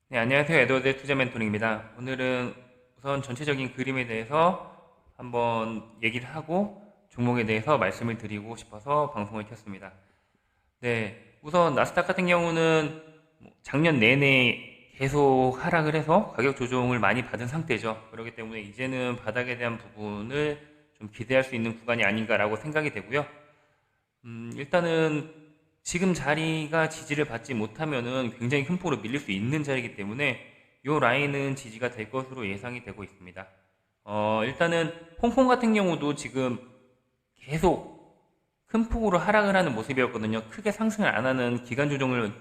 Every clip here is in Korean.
네, 안녕하세요. 에드워드의 투자 멘토링입니다. 오늘은 우선 전체적인 그림에 대해서 한번 얘기를 하고 종목에 대해서 말씀을 드리고 싶어서 방송을 켰습니다. 네, 우선 나스닥 같은 경우는 작년 내내 계속 하락을 해서 가격 조정을 많이 받은 상태죠. 그렇기 때문에 이제는 바닥에 대한 부분을 좀 기대할 수 있는 구간이 아닌가라고 생각이 되고요. 일단은 지금 자리가 지지를 받지 못하면은 굉장히 큰 폭으로 밀릴 수 있는 자리이기 때문에 이 라인은 지지가 될 것으로 예상이 되고 있습니다. 일단은 홍콩 같은 경우도 지금 계속 큰 폭으로 하락을 하는 모습이었거든요. 크게 상승을 안 하는 기간 조정을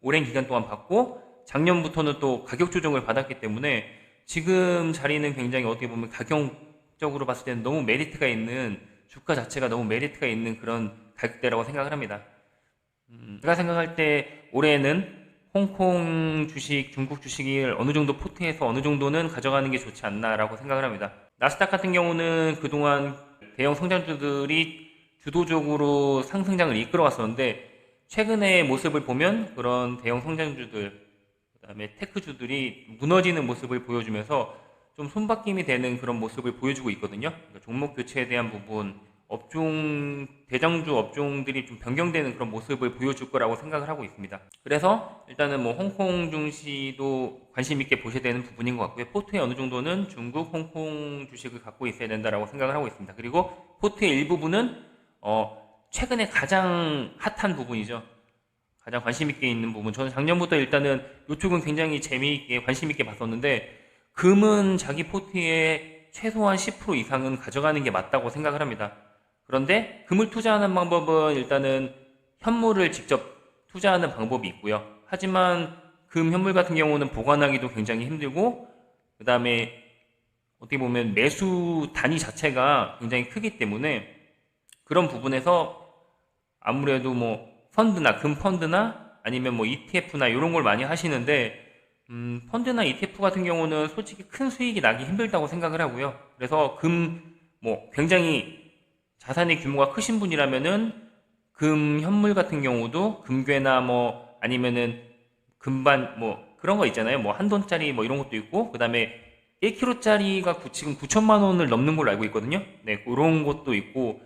오랜 기간 동안 받고 작년부터는 또 가격 조정을 받았기 때문에 지금 자리는 굉장히 어떻게 보면 가격적으로 봤을 때는 너무 메리트가 있는 주가 자체가 너무 메리트가 있는 그런 가격대라고 생각을 합니다. 제가 생각할 때 올해는 홍콩 주식, 중국 주식을 어느 정도 포트해서 어느 정도는 가져가는 게 좋지 않나라고 생각을 합니다. 나스닥 같은 경우는 그동안 대형 성장주들이 주도적으로 상승장을 이끌어왔었는데 최근의 모습을 보면 그런 대형 성장주들, 그다음에 테크주들이 무너지는 모습을 보여주면서 좀 손바뀜이 되는 그런 모습을 보여주고 있거든요. 그러니까 종목 교체에 대한 부분, 업종 대장주 업종들이 좀 변경되는 그런 모습을 보여줄 거라고 생각을 하고 있습니다. 그래서 일단은 뭐 홍콩 증시도 관심 있게 보셔야 되는 부분인 것 같고요. 포트에 어느 정도는 중국, 홍콩 주식을 갖고 있어야 된다라고 생각을 하고 있습니다. 그리고 포트의 일부분은 최근에 가장 핫한 부분이죠. 가장 관심 있게 있는 부분. 저는 작년부터 일단은 이쪽은 굉장히 재미있게 관심 있게 봤었는데 금은 자기 포트에 최소한 10% 이상은 가져가는 게 맞다고 생각을 합니다. 그런데 금을 투자하는 방법은 일단은 현물을 직접 투자하는 방법이 있고요. 하지만 금 현물 같은 경우는 보관하기도 굉장히 힘들고 그 다음에 어떻게 보면 매수 단위 자체가 굉장히 크기 때문에 그런 부분에서 아무래도 뭐 펀드나 금 펀드나 아니면 뭐 ETF나 이런 걸 많이 하시는데 펀드나 ETF 같은 경우는 솔직히 큰 수익이 나기 힘들다고 생각을 하고요. 그래서 금 뭐 굉장히 자산의 규모가 크신 분이라면은 금 현물 같은 경우도 금괴나 뭐 아니면은 금반 뭐 그런 거 있잖아요. 뭐 한 돈짜리 뭐 이런 것도 있고 그다음에 1kg짜리가 지금 9천만 원을 넘는 걸로 알고 있거든요. 네, 그런 것도 있고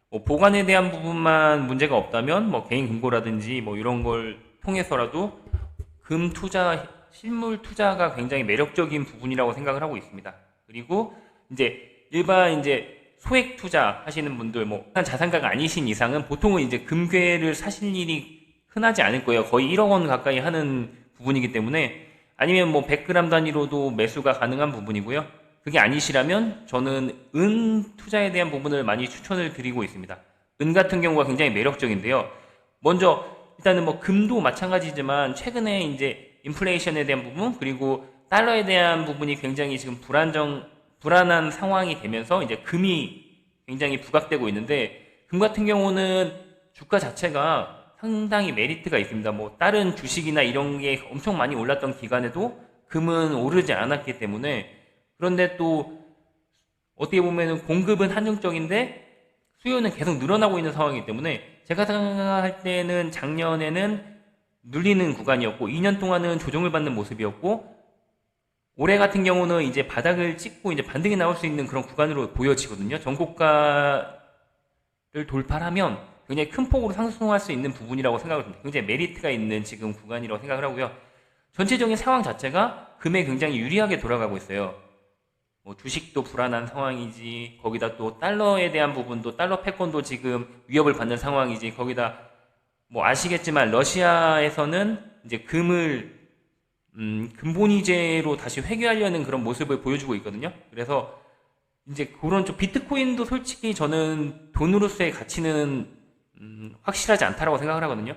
뭐 보관에 대한 부분만 문제가 없다면 뭐 개인 금고라든지 뭐 이런 걸 통해서라도 금 투자, 실물 투자가 굉장히 매력적인 부분이라고 생각을 하고 있습니다. 그리고 이제 일반 이제 소액 투자 하시는 분들 뭐 자산가가 아니신 이상은 보통은 이제 금괴를 사실 일이 흔하지 않을 거예요. 거의 1억 원 가까이 하는 부분이기 때문에 아니면 뭐 100g 단위로도 매수가 가능한 부분이고요. 그게 아니시라면 저는 은 투자에 대한 부분을 많이 추천을 드리고 있습니다. 은 같은 경우가 굉장히 매력적인데요. 먼저 일단은 뭐 금도 마찬가지지만 최근에 이제 인플레이션에 대한 부분 그리고 달러에 대한 부분이 굉장히 지금 불안한 상황이 되면서 이제 금이 굉장히 부각되고 있는데 금 같은 경우는 주가 자체가 상당히 메리트가 있습니다. 뭐 다른 주식이나 이런 게 엄청 많이 올랐던 기간에도 금은 오르지 않았기 때문에 그런데 또 어떻게 보면은 공급은 한정적인데 수요는 계속 늘어나고 있는 상황이기 때문에 제가 생각할 때는 작년에는 눌리는 구간이었고 2년 동안은 조정을 받는 모습이었고 올해 같은 경우는 이제 바닥을 찍고 이제 반등이 나올 수 있는 그런 구간으로 보여지거든요. 전고가를 돌파하면 굉장히 큰 폭으로 상승할 수 있는 부분이라고 생각을 합니다. 굉장히 메리트가 있는 지금 구간이라고 생각을 하고요. 전체적인 상황 자체가 금에 굉장히 유리하게 돌아가고 있어요. 뭐 주식도 불안한 상황이지 거기다 또 달러에 대한 부분도 달러 패권도 지금 위협을 받는 상황이지 거기다 뭐 아시겠지만 러시아에서는 이제 금을 근본이제로 다시 회귀하려는 그런 모습을 보여주고 있거든요. 그래서 이제 그런 좀 비트코인도 솔직히 저는 돈으로서의 가치는 확실하지 않다라고 생각을 하거든요.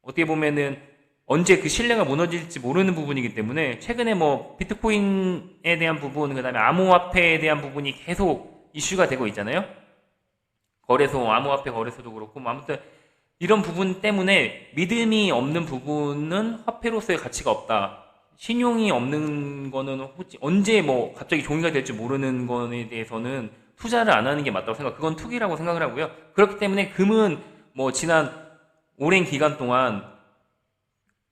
어떻게 보면은 언제 그 신뢰가 무너질지 모르는 부분이기 때문에 최근에 뭐 비트코인에 대한 부분 그다음에 암호화폐에 대한 부분이 계속 이슈가 되고 있잖아요. 거래소 암호화폐 거래소도 그렇고 뭐 아무튼 이런 부분 때문에 믿음이 없는 부분은 화폐로서의 가치가 없다. 신용이 없는 거는 언제 뭐 갑자기 종이가 될지 모르는 거에 대해서는 투자를 안 하는 게 맞다고 생각. 그건 투기라고 생각을 하고요. 그렇기 때문에 금은 뭐 지난 오랜 기간 동안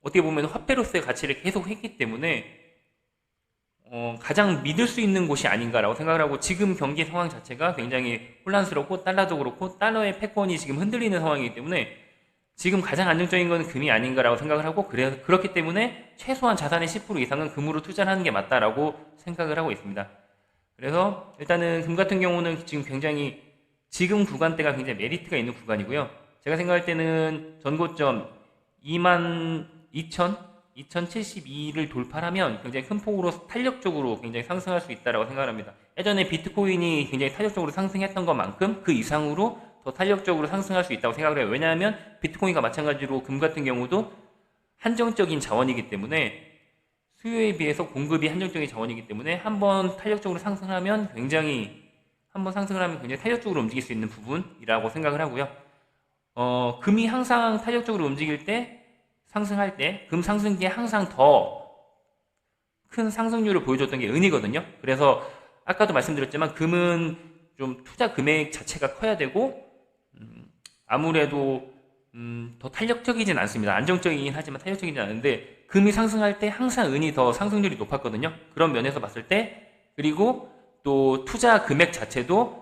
어떻게 보면 화폐로서의 가치를 계속 했기 때문에 가장 믿을 수 있는 곳이 아닌가라고 생각을 하고, 지금 경기 상황 자체가 굉장히 혼란스럽고 달러도 그렇고 달러의 패권이 지금 흔들리는 상황이기 때문에 지금 가장 안정적인 건 금이 아닌가라고 생각을 하고, 그렇기 때문에 최소한 자산의 10% 이상은 금으로 투자를 하는 게 맞다라고 생각을 하고 있습니다. 그래서 일단은 금 같은 경우는 지금 굉장히 지금 구간대가 굉장히 메리트가 있는 구간이고요. 제가 생각할 때는 전고점 22,072를 돌파하면 굉장히 큰 폭으로 탄력적으로 굉장히 상승할 수 있다고 생각합니다. 예전에 비트코인이 굉장히 탄력적으로 상승했던 것만큼 그 이상으로 더 탄력적으로 상승할 수 있다고 생각을 해요. 왜냐하면 비트코인과 마찬가지로 금 같은 경우도 한정적인 자원이기 때문에, 수요에 비해서 공급이 한정적인 자원이기 때문에 한번 탄력적으로 상승하면 굉장히 탄력적으로 움직일 수 있는 부분이라고 생각을 하고요. 금이 항상 탄력적으로 움직일 때, 상승할 때 금 상승기에 항상 더 큰 상승률을 보여줬던 게 은이거든요. 그래서 아까도 말씀드렸지만 금은 좀 투자 금액 자체가 커야 되고, 아무래도 더 탄력적이진 않습니다. 안정적이긴 하지만 탄력적이진 않은데, 금이 상승할 때 항상 은이 더 상승률이 높았거든요. 그런 면에서 봤을 때, 그리고 또 투자 금액 자체도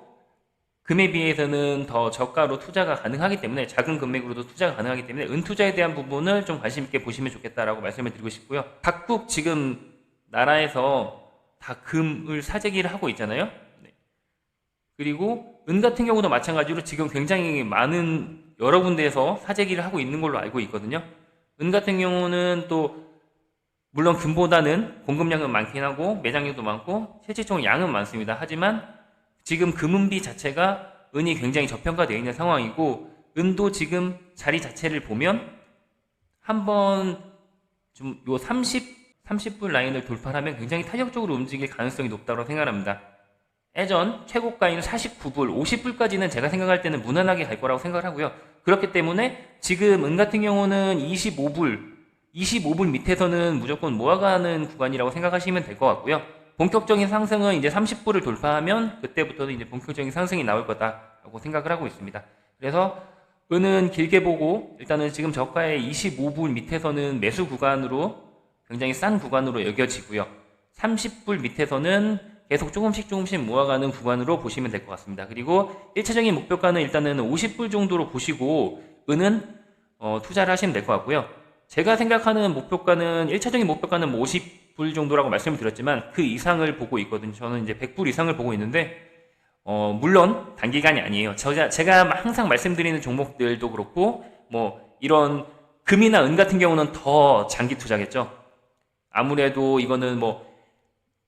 금에 비해서는 더 저가로 투자가 가능하기 때문에, 작은 금액으로도 투자가 가능하기 때문에 은 투자에 대한 부분을 좀 관심 있게 보시면 좋겠다라고 말씀을 드리고 싶고요. 각국 지금 나라에서 다 금을 사재기를 하고 있잖아요. 네. 그리고 은 같은 경우도 마찬가지로 지금 굉장히 많은 여러 군데에서 사재기를 하고 있는 걸로 알고 있거든요. 은 같은 경우는 또 물론 금보다는 공급량은 많긴 하고 매장량도 많고 실질적으로 양은 많습니다. 하지만 지금 금은비 자체가 은이 굉장히 저평가되어 있는 상황이고, 은도 지금 자리 자체를 보면 한번 좀 요 30불 라인을 돌파하면 굉장히 탄력적으로 움직일 가능성이 높다고 생각합니다. 예전 최고가인 49불, 50불까지는 제가 생각할 때는 무난하게 갈 거라고 생각을 하고요. 그렇기 때문에 지금 은 같은 경우는 25불 밑에서는 무조건 모아가는 구간이라고 생각하시면 될 것 같고요. 본격적인 상승은 이제 30불을 돌파하면 그때부터는 이제 본격적인 상승이 나올 거다라고 생각을 하고 있습니다. 그래서 은은 길게 보고, 일단은 지금 저가의 25불 밑에서는 매수 구간으로 굉장히 싼 구간으로 여겨지고요. 30불 밑에서는 계속 조금씩 모아가는 구간으로 보시면 될 것 같습니다. 그리고 1차적인 목표가는 일단은 50불 정도로 보시고 은은 투자를 하시면 될 것 같고요. 제가 생각하는 목표가는 1차적인 목표가는 50불 정도라고 말씀을 드렸지만 그 이상을 보고 있거든요. 저는 이제 100불 이상을 보고 있는데, 물론 단기간이 아니에요. 제가 항상 말씀드리는 종목들도 그렇고, 뭐 이런 금이나 은 같은 경우는 더 장기 투자겠죠. 아무래도 이거는 뭐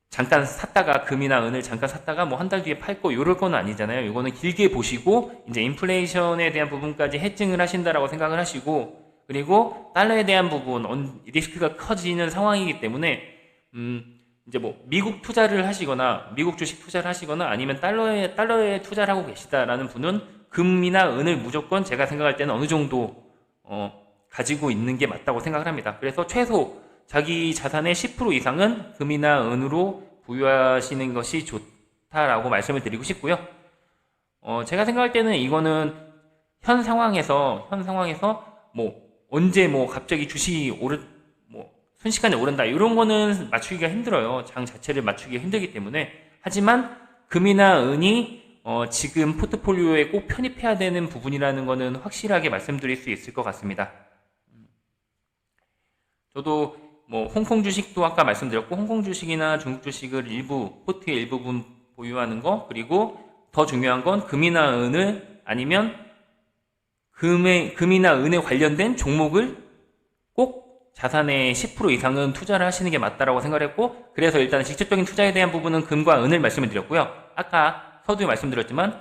잠깐 샀다가, 금이나 은을 잠깐 샀다가 뭐 한 달 뒤에 팔고 이럴 건 아니잖아요. 이거는 길게 보시고 이제 인플레이션에 대한 부분까지 해증을 하신다라고 생각을 하시고, 그리고 달러에 대한 부분 리스크가 커지는 상황이기 때문에 이제 뭐 미국 투자를 하시거나 미국 주식 투자를 하시거나 아니면 달러에 투자를 하고 계시다라는 분은 금이나 은을 무조건 제가 생각할 때는 어느 정도 가지고 있는 게 맞다고 생각을 합니다. 그래서 최소 자기 자산의 10% 이상은 금이나 은으로 보유하시는 것이 좋다라고 말씀을 드리고 싶고요. 제가 생각할 때는 이거는 현 상황에서 뭐 언제 뭐 갑자기 주식이 순식간에 오른다 이런 거는 맞추기가 힘들어요. 장 자체를 맞추기가 힘들기 때문에. 하지만 금이나 은이 지금 포트폴리오에 꼭 편입해야 되는 부분이라는 거는 확실하게 말씀드릴 수 있을 것 같습니다. 저도 뭐 홍콩 주식도 아까 말씀드렸고, 홍콩 주식이나 중국 주식을 포트의 일부분 보유하는 거, 그리고 더 중요한 건 금이나 은을, 아니면 금이나 은에 관련된 종목을 꼭 자산의 10% 이상은 투자를 하시는 게 맞다라고 생각했고, 그래서 일단 직접적인 투자에 대한 부분은 금과 은을 말씀을 드렸고요. 아까 서두에 말씀드렸지만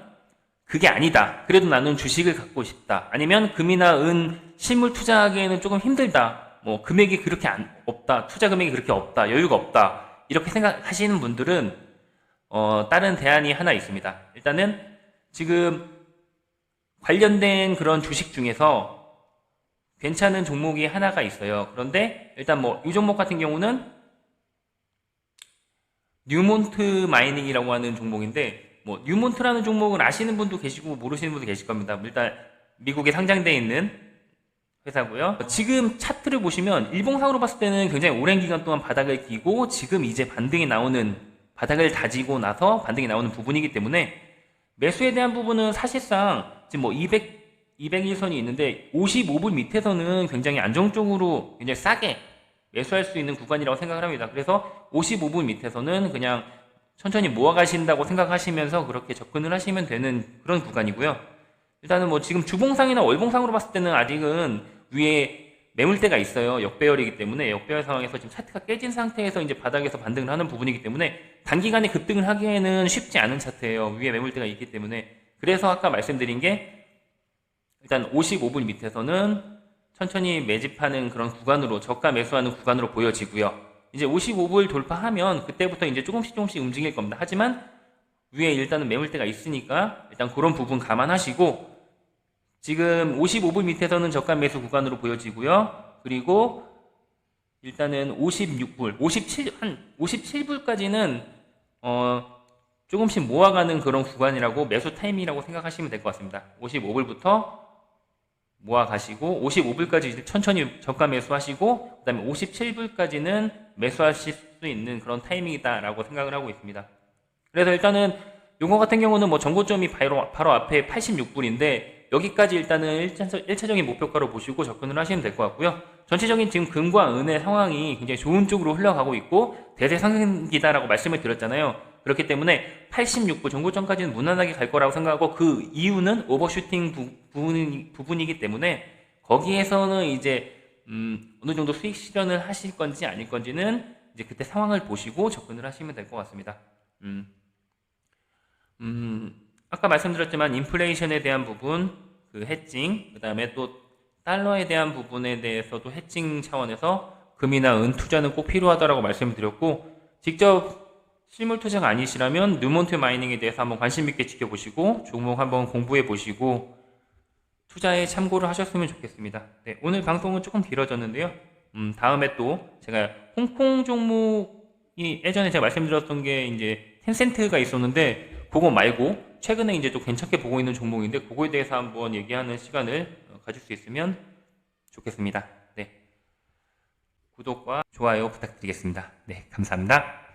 그게 아니다, 그래도 나는 주식을 갖고 싶다, 아니면 금이나 은 실물 투자하기에는 조금 힘들다, 뭐 금액이 그렇게 없다, 투자 금액이 그렇게 없다, 여유가 없다, 이렇게 생각하시는 분들은 다른 대안이 하나 있습니다. 일단은 지금 관련된 그런 주식 중에서 괜찮은 종목이 하나가 있어요. 그런데 일단 뭐 이 종목 같은 경우는 뉴몬트 마이닝이라고 하는 종목인데, 뭐 뉴몬트라는 종목은 아시는 분도 계시고 모르시는 분도 계실 겁니다. 일단 미국에 상장되어 있는 회사고요. 지금 차트를 보시면 일봉상으로 봤을 때는 굉장히 오랜 기간 동안 바닥을 기고 지금 이제 반등이 나오는, 바닥을 다지고 나서 반등이 나오는 부분이기 때문에 매수에 대한 부분은 사실상 지금 뭐 200일선이 있는데 55불 밑에서는 굉장히 안정적으로 굉장히 싸게 매수할 수 있는 구간이라고 생각을 합니다. 그래서 55불 밑에서는 그냥 천천히 모아가신다고 생각하시면서 그렇게 접근을 하시면 되는 그런 구간이고요. 일단은 뭐 지금 주봉상이나 월봉상으로 봤을 때는 아직은 위에 매물대가 있어요. 역배열이기 때문에 역배열 상황에서 지금 차트가 깨진 상태에서 이제 바닥에서 반등을 하는 부분이기 때문에 단기간에 급등을 하기에는 쉽지 않은 차트예요. 위에 매물대가 있기 때문에. 그래서 아까 말씀드린 게 일단 55불 밑에서는 천천히 매집하는 그런 구간으로, 저가 매수하는 구간으로 보여지고요. 이제 55불 돌파하면 그때부터 이제 조금씩 움직일 겁니다. 하지만 위에 일단은 매물대가 있으니까 일단 그런 부분 감안하시고, 지금 55불 밑에서는 저가 매수 구간으로 보여지고요. 그리고 일단은 56불, 57불까지는 조금씩 모아가는 그런 구간이라고, 매수 타임이라고 생각하시면 될 것 같습니다. 55불부터 모아가시고 55불까지 천천히 저가 매수하시고, 그 다음에 57불까지는 매수하실 수 있는 그런 타이밍이다라고 생각을 하고 있습니다. 그래서 일단은 요거 같은 경우는 뭐 전고점이 바로 앞에 86불인데 여기까지 일단은 1차적인 목표가로 보시고 접근을 하시면 될 것 같고요. 전체적인 지금 금과 은의 상황이 굉장히 좋은 쪽으로 흘러가고 있고 대세 상승기다라고 말씀을 드렸잖아요. 그렇기 때문에 86불 전고점까지는 무난하게 갈 거라고 생각하고, 그 이유는 오버슈팅 부분이기 때문에 거기에서는 이제 어느 정도 수익 실현을 하실 건지 아닐 건지는 이제 그때 상황을 보시고 접근을 하시면 될 것 같습니다. 아까 말씀드렸지만 인플레이션에 대한 부분, 그 해칭, 그 다음에 또 달러에 대한 부분에 대해서도 해칭 차원에서 금이나 은 투자는 꼭 필요하다라고 말씀드렸고, 직접 실물 투자가 아니시라면 뉴몬트 마이닝에 대해서 한번 관심 있게 지켜보시고 종목 한번 공부해 보시고 투자에 참고를 하셨으면 좋겠습니다. 네, 오늘 방송은 조금 길어졌는데요. 다음에 또 제가 홍콩 종목이 예전에 제가 말씀드렸던 게 이제 텐센트가 있었는데 그거 말고 최근에 이제 좀 괜찮게 보고 있는 종목인데 그거에 대해서 한번 얘기하는 시간을 가질 수 있으면 좋겠습니다. 네, 구독과 좋아요 부탁드리겠습니다. 네, 감사합니다.